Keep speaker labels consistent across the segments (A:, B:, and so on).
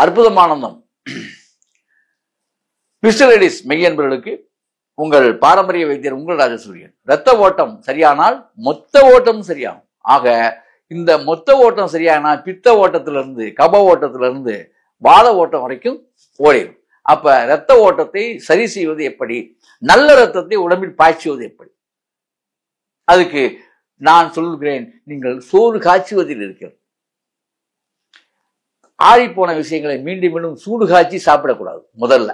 A: அற்புதமானந்தம். Mister ladies மெய்யன்பர்களுக்கு உங்கள் பாரம்பரிய வைத்தியர் உங்கள் ராஜசூரியன். இரத்த ஓட்டம் சரியானால் மொத்த ஓட்டம் சரியாகும். ஆக இந்த மொத்த ஓட்டம் சரியானால் பித்த ஓட்டத்திலிருந்து கப ஓட்டத்திலிருந்து வாத ஓட்டம் வரைக்கும் ஓடிடும். அப்ப இரத்த ஓட்டத்தை சரி செய்வது எப்படி, நல்ல இரத்தத்தை உடம்பில் பாய்ச்சுவது எப்படி? அதுக்கு நான் சொல்கிறேன், நீங்கள் சோறு காய்ச்சுவதில் இருக்கிறது. ஆறிப்போன விஷயங்களை மீண்டும் மீண்டும் சூடு காய்ச்சி சாப்பிடக்கூடாது. முதல்ல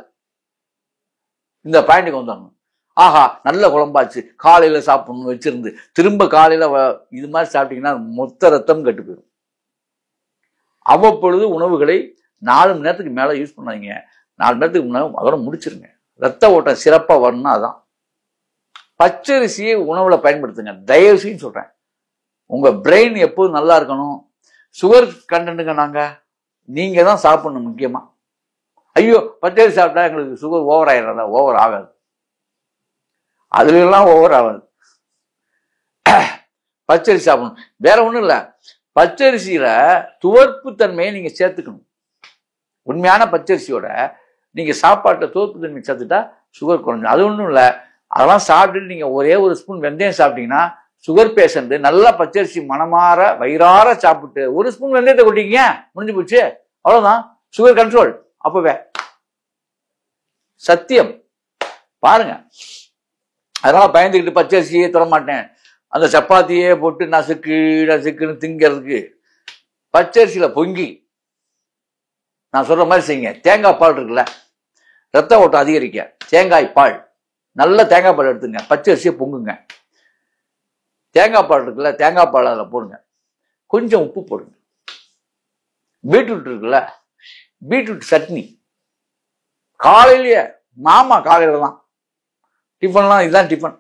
A: இந்த பாயிண்ட்டுக்கு வந்துடணும். ஆஹா நல்ல குழம்பாச்சு, காலையில சாப்பிடணும் வச்சிருந்து திரும்ப காலையில இது மாதிரி சாப்பிட்டீங்கன்னா மொத்த ரத்தம் கெட்டு போயிடும். அவ்வப்பொழுது உணவுகளை 4 மணி நேரத்துக்கு மேல யூஸ் பண்ணாதீங்க. 4 மணி நேரத்துக்கு முன்னாடி அதோட முடிச்சிருங்க. ரத்த ஓட்டம் சிறப்பா வரணும்னா அதான். பச்சரிசியை உணவுல பயன்படுத்துங்க தயவு செய்து சொல்றேன். உங்க பிரெயின் எப்போதும் நல்லா இருக்கணும். சுகர் கண்டென்ட்டுங்க நீங்க தான் சாப்பிடணும். முக்கியமா ஐயோ பச்சரிசி சாப்பிட்டா எங்களுக்கு சுகர் ஓவர் ஆயிடுறதா? ஓவர் ஆகாது, அதுல எல்லாம் ஓவர் ஆகாது. பச்சரிசி சாப்பிடணும். வேற ஒண்ணும் இல்ல, பச்சரிசியில துவர்ப்பு தன்மையை நீங்க சேர்த்துக்கணும். உண்மையான பச்சரிசியோட நீங்க சாப்பாட்டுல துவர்ப்பு தன்மை சேர்த்துட்டா சுகர் குறைஞ்சிடும். அது ஒண்ணும் இல்ல, அதெல்லாம் சாப்பிட்டுட்டு நீங்க ஒரே ஒரு ஸ்பூன் வெந்தயம் சாப்பிட்டீங்கன்னா சுகர் பேஷண்ட் நல்லா பச்சரிசி மனமாற வயிறார சாப்பிட்டு ஒரு ஸ்பூன் வெந்தயத்தை கொட்டிங்க, முடிஞ்சு போச்சு, அவ்வளவுதான், சுகர் கண்ட்ரோல். அப்பவே சத்தியம் பாருங்க. அதனால பயந்துக்கிட்டு பச்சரிசியே தொட மாட்டேன், அந்த சப்பாத்தியே போட்டு நசுக்குன்னு திங்கிறதுக்கு பச்சரிசியில பொங்கி நான் சொல்ற மாதிரி செய்யுங்க. தேங்காய் பால் இருக்குல்ல, ரத்த ஓட்டம் அதிகரிக்க தேங்காய் பால், நல்ல தேங்காய் பால் எடுத்துங்க, பச்சரிசியை பொங்குங்க. தேங்காய் பால் இருக்குல்ல, தேங்காய் பால் அதில் போடுங்க, கொஞ்சம் உப்பு போடுங்க. பீட்ரூட் இருக்குல்ல, பீட்ரூட் சட்னி காலையிலேயே, மாமா காலையில தான் டிஃபன்லாம், இதுதான் டிஃபன்.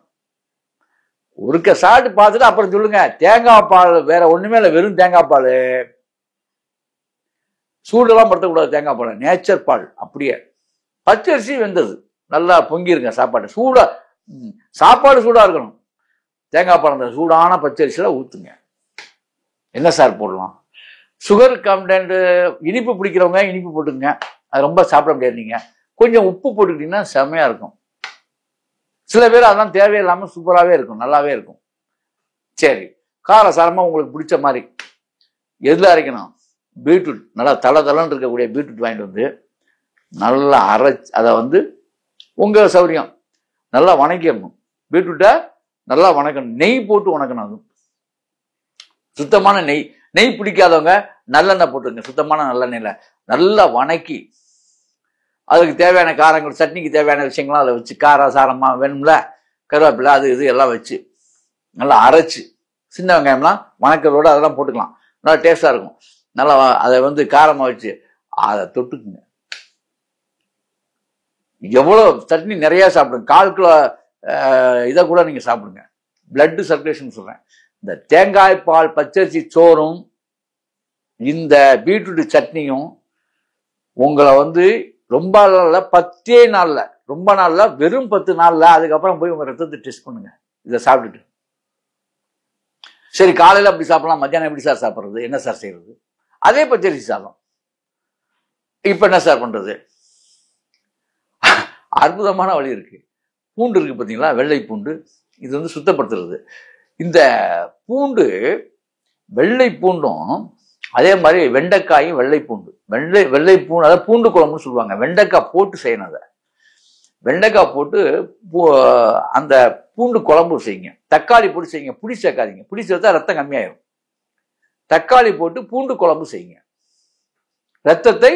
A: ஒருக்க சாப்பிட்டு பார்த்துட்டு அப்புறம் சொல்லுங்க. தேங்காய் பால் வேற ஒண்ணுமே இல்லை, வெறும் தேங்காய் பால். சூடெல்லாம் படுத்தக்கூடாது. தேங்காய் பால் நேச்சர் பால் அப்படியே. பச்சரிசி வெந்தது நல்லா பொங்கிருங்க. சாப்பாடு சூடா, சாப்பாடு சூடா இருக்கணும். தேங்காய் பால் அந்த சூடான பச்சரிசியில ஊத்துங்க. என்ன சார் போடலாம்? சுகர் கண்டென்ட் இனிப்பு பிடிக்கிறவங்க இனிப்பு போட்டுங்க, அது ரொம்ப சாப்பிட முடியாது. நீங்க கொஞ்சம் உப்பு போட்டுக்கிட்டீங்கன்னா செம்மையா இருக்கும். சில பேர் அதெல்லாம் தேவையில்லாம சூப்பராகவே இருக்கும், நல்லாவே இருக்கும். சரி, காரசாரமா உங்களுக்கு பிடிச்ச மாதிரி எதுல அரைக்கணும்? பீட்ரூட் நல்லா தளன்னு இருக்கக்கூடிய பீட்ரூட் வாங்கிட்டு வந்து நல்லா அரைச்சு, அதை உங்க சௌரியம் நல்லா வணக்கிடணும். பீட்ரூட்டை நல்லா வணக்கணும், நெய் போட்டு வணக்கணும். அது சுத்தமான நெய். நெய் பிடிக்காதவங்க நல்லெண்ணெய் போட்டுருங்க, சுத்தமான நல்லெண்ணெயில நல்லா வணக்கி அதுக்கு தேவையான காரங்கள், சட்னிக்கு தேவையான விஷயங்கள்லாம் அதை வச்சு, காரம் சாரமா வேணும்ல, கருவேப்பிலை அது இது எல்லாம் வச்சு நல்லா அரைச்சு, சின்ன வெங்காயம்லாம் வணக்கிறதோட அதெல்லாம் போட்டுக்கலாம், நல்லா டேஸ்டா இருக்கும். நல்லா அதை காரமா வச்சு அதை தொட்டுக்குங்க. எவ்வளவு சட்னி நிறைய சாப்பிடுங்க, 1/4 கிலோ இதை கூட நீங்க சாப்பிடுங்க. பிளட் சர்க்குலேஷன் சொல்றேன். இந்த தேங்காய் பால் பச்சரிசி சோறும் இந்த பீட்ரூட் சட்னியும் உங்களை ரொம்ப நாள்ல 10 நாள்ல, ரொம்ப நாள்ல வெறும் 10 நாள்ல, அதுக்கப்புறம் போய் உங்க ரத்தத்தை டெஸ்ட் பண்ணுங்க இதை சாப்பிட்டுட்டு. சரி காலையில அப்படி சாப்பிடலாம், மத்தியானம் எப்படி சார் சாப்பிட்றது, என்ன சார் செய்யறது? அதே பச்சரிசி சாதம் இப்ப என்ன சார் பண்றது? அற்புதமான வழி இருக்கு. பூண்டு இருக்கு பார்த்தீங்களா, வெள்ளை பூண்டு, இது சுத்தப்படுத்துறது. இந்த பூண்டு, வெள்ளை பூண்டும் அதே மாதிரி வெண்டைக்காயும் வெள்ளை பூண்டு, வெள்ளை பூண்டு, அதாவது பூண்டு குழம்புன்னு சொல்லுவாங்க. வெண்டைக்காய் போட்டு செய்யணும். அதை வெண்டைக்காய் போட்டு அந்த பூண்டு குழம்பு செய்யுங்க. தக்காளி போட்டு செய்யுங்க, புளி சேர்க்காதீங்க, புளி சேர்த்தா ரத்தம் கம்மியாயிரும். தக்காளி போட்டு பூண்டு குழம்பு செய்யுங்க, ரத்தத்தை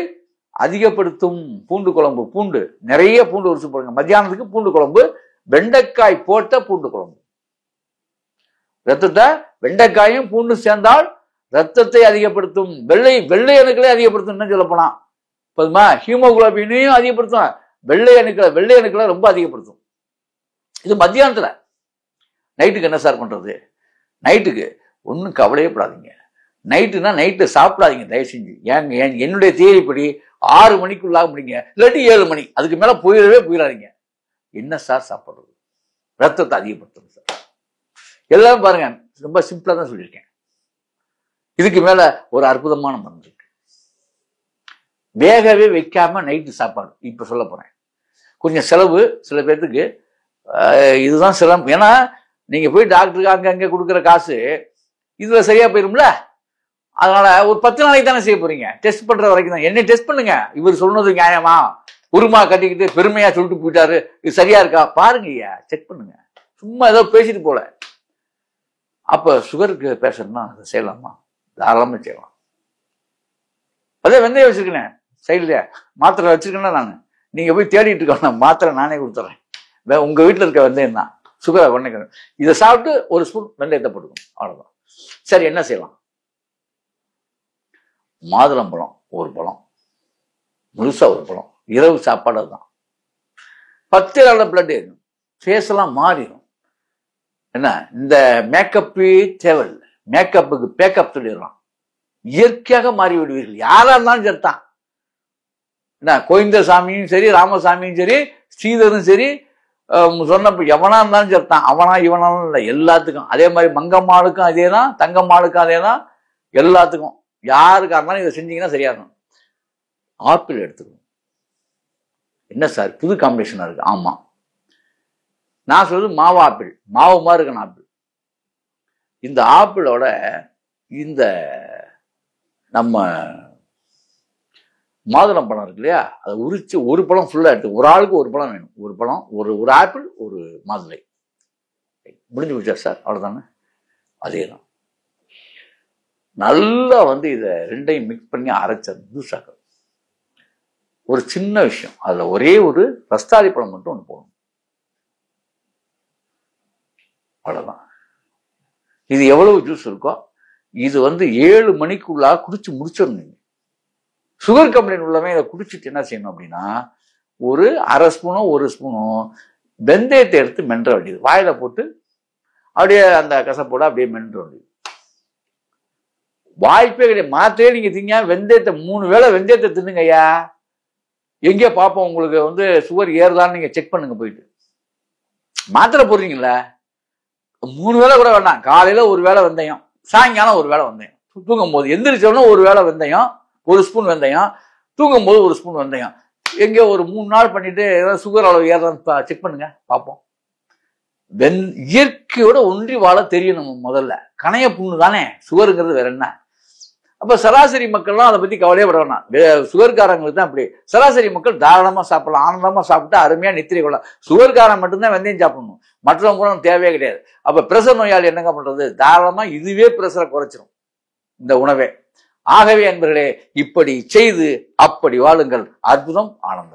A: அதிகப்படுத்தும். பூண்டு குழம்பு, பூண்டு நிறைய பூண்டு உரிச்சு போடுங்க. மத்தியானத்துக்கு பூண்டு குழம்பு, வெண்டைக்காய் போட்ட பூண்டு குழம்பு. ரத்தத்தை வெண்டைக்காயும் பூண்டு சேர்ந்தால் ரத்தத்தை அதிகப்படுத்தும். வெள்ளை அணுக்களை அதிகப்படுத்தும் சொல்ல போனா போதுமா? ஹீமோகுளோபினையும் அதிகப்படுத்தும். வெள்ளை அணுக்களை ரொம்ப அதிகப்படுத்தும். இது மத்தியானத்துல. நைட்டுக்கு என்ன சார் பண்றது? நைட்டுக்கு ஒன்றும் கவலையே படாதீங்க. நைட்டு சாப்பிடாதீங்க தயவு செஞ்சு. என்னுடைய தியரிப்படி 6 மணிக்குள்ளாக முடிங்க, இல்லாட்டி 7 மணி, அதுக்கு மேல போயிடாதீங்க. என்ன சார் சாப்பிடுறது? ரத்தத்தை அதிகப்படுத்தும் சார். எல்லாரும் பாருங்க, ரொம்ப சிம்பிளா தான் சொல்லியிருக்கேன். இதுக்கு மேல ஒரு அற்புதமான மருந்து இருக்கு. வேகவே வைக்காம நைட்டு சாப்பாடு. இப்ப சொல்ல போறேன், கொஞ்சம் செலவு சில பேர்த்துக்கு, இதுதான் சிரமம். ஏன்னா நீங்க போய் டாக்டருக்கு அங்க கொடுக்குற காசு இதுல சரியா போயிரும்ல. அதனால ஒரு 10 நாளைக்கு தானே செய்ய போறீங்க, டெஸ்ட் பண்ற வரைக்கும் தான். என்ன டெஸ்ட் பண்ணுங்க, இவர் சொன்னது நியாயமா, உருமா கட்டிக்கிட்டு பெருமையா சொல்லிட்டு போயிட்டாரு, இது சரியா இருக்கா பாருங்க ஐயா, செக் பண்ணுங்க. சும்மா ஏதோ பேசிட்டு போல. அப்ப சுகருக்கு பேஷண்ட்னா அதை செய்யலாமா? தாராளமா செய்யலாம். அதே வெந்தயம் வச்சிருக்கேன் சைட்ல, மாத்திரை வச்சிருக்கேன்னா நான், நீங்க போய் தேடிட்டு இருக்க, மாத்திரை நானே கொடுத்துறேன். உங்க வீட்டுல இருக்க வெந்தயம் தான், சுகரை பண்ணிக்கணும். இதை சாப்பிட்டு ஒரு ஸ்பூன் வெந்தயத்தை போட்டுக்கணும், அவ்வளவுதான். சரி, என்ன செய்யலாம்? மாதுளம்பழம் ஒரு பழம், முழுசா ஒரு பழம், இரவு சாப்பாடு தான். 10 நாள்ல பிளட் ஏறும், ஃபேஸ் எல்லாம் மாறிடும். என்ன இந்த மேக்கப்பே தேவையில்லை, மேக்கப்புக்கு பேக்கப் சொல்லிடுறான். இயற்கையாக மாறி விடுவீர்கள், யாரா இருந்தாலும் சரிதான். என்ன கோவிந்த சாமியும் சரி, ராமசாமியும் சரி, ஸ்ரீதரும் சரி, சொன்னப்ப எவனா இருந்தாலும் சரிதான். அவனா இவனாலும் இல்லை, எல்லாத்துக்கும் அதே மாதிரி. மங்கம்மாளுக்கும் அதே தான், தங்கம்மாளுக்கும் அதே தான், எல்லாத்துக்கும். யாருக்கா இருந்தாலும் இதை செஞ்சீங்கன்னா சரியா இருக்கும். ஆப்பிள் எடுத்துக்கணும். என்ன சார் புது காம்பினேஷனா இருக்கு? ஆமா, நான் சொல்றது மாவு ஆப்பிள், மாவு மாதிரி இருக்கணும் ஆப்பிள். இந்த ஆப்பிளோட இந்த நம்ம மாதுளம் பழம் இருக்கு இல்லையா, அதை உரிச்சு ஒரு பழம் ஃபுல்லா எடுத்து, ஒரு ஆளுக்கு ஒரு பழம் வேணும். ஒரு பழம், ஒரு ஆப்பிள், ஒரு மாதுளை. முடிஞ்சு போச்சா சார்? அவ்வளவுதானே. அதேதான். நல்லா இதை ரெண்டையும் மிக்ஸ் பண்ணி அரைச்ச ஜூஸாக்க. ஒரு சின்ன விஷயம், அதுல ஒரே ஒரு ரஸ்தாளி பழம் மட்டும் ஒன்று போடணும், அவ்வளவுதான். இது எவ்வளவு ஜூஸ் இருக்கோ, இது 7 மணிக்குள்ளாக குடிச்சு முடிச்சிடணும். சுகர் கம்ப்ளைண்ட் உள்ளவன் இதை குடிச்சிட்டு என்ன செய்யணும் அப்படின்னா, ஒரு அரை ஸ்பூனோ 1 ஸ்பூனோ வெந்தயத்தை எடுத்து மென்ற வேண்டியது, வாயில போட்டு அப்படியே அந்த கசப்போட அப்படியே மென்ற வேண்டியது. வாய்ப்பே கிடையாது. மாத்திரையே நீங்க திங்க, வெந்தயத்தை 3 வேளை வெந்தயத்தை தின்னுங்க ஐயா. எங்கே பார்ப்போம் உங்களுக்கு சுகர் ஏறுதான்னு நீங்க செக் பண்ணுங்க போயிட்டு. மாத்திரை போடுறீங்கள, 3 வேளை கூட வேண்டாம். காலையில ஒரு வேளை வெந்தயம், சாயங்காலம் ஒரு வேளை வெந்தயம், தூங்கும் போது எந்திரிச்சோன்னா ஒரு வேளை வெந்தயம், 1 ஸ்பூன் வெந்தயம், தூங்கும் போது 1 ஸ்பூன் வெந்தயம். எங்கே ஒரு 3 நாள் பண்ணிட்டு ஏதாவது சுகர் அளவு ஏறதான்னு செக் பண்ணுங்க, பார்ப்போம். இயற்கையோட ஒன்றி வாழ தெரியணும் முதல்ல. கணைய புண்ணு தானே சுகருங்கிறது, வேற என்ன? அப்ப சராசரி மக்கள்லாம் அதை பத்தி கவலையே பட வேணாம். சுகர்காரங்களுக்கு தான் அப்படி. சராசரி மக்கள் தாராளமா சாப்பிடலாம், ஆனந்தமா சாப்பிட்டு அருமையா நித்திரை கொள்ளலாம். சுகர்காரன் மட்டும்தான் வெந்தயம் சாப்பிடணும், மற்றவங்க கூட தேவையே கிடையாது. அப்ப பிரஷர் நோயாளி என்னங்க பண்றது? தாராளமா இதுவே பிரஷரை குறைச்சிடும் இந்த உணவே. ஆகவே என்பர்களே, இப்படி செய்து அப்படி வாழுங்கள். அற்புதம், ஆனந்தம்.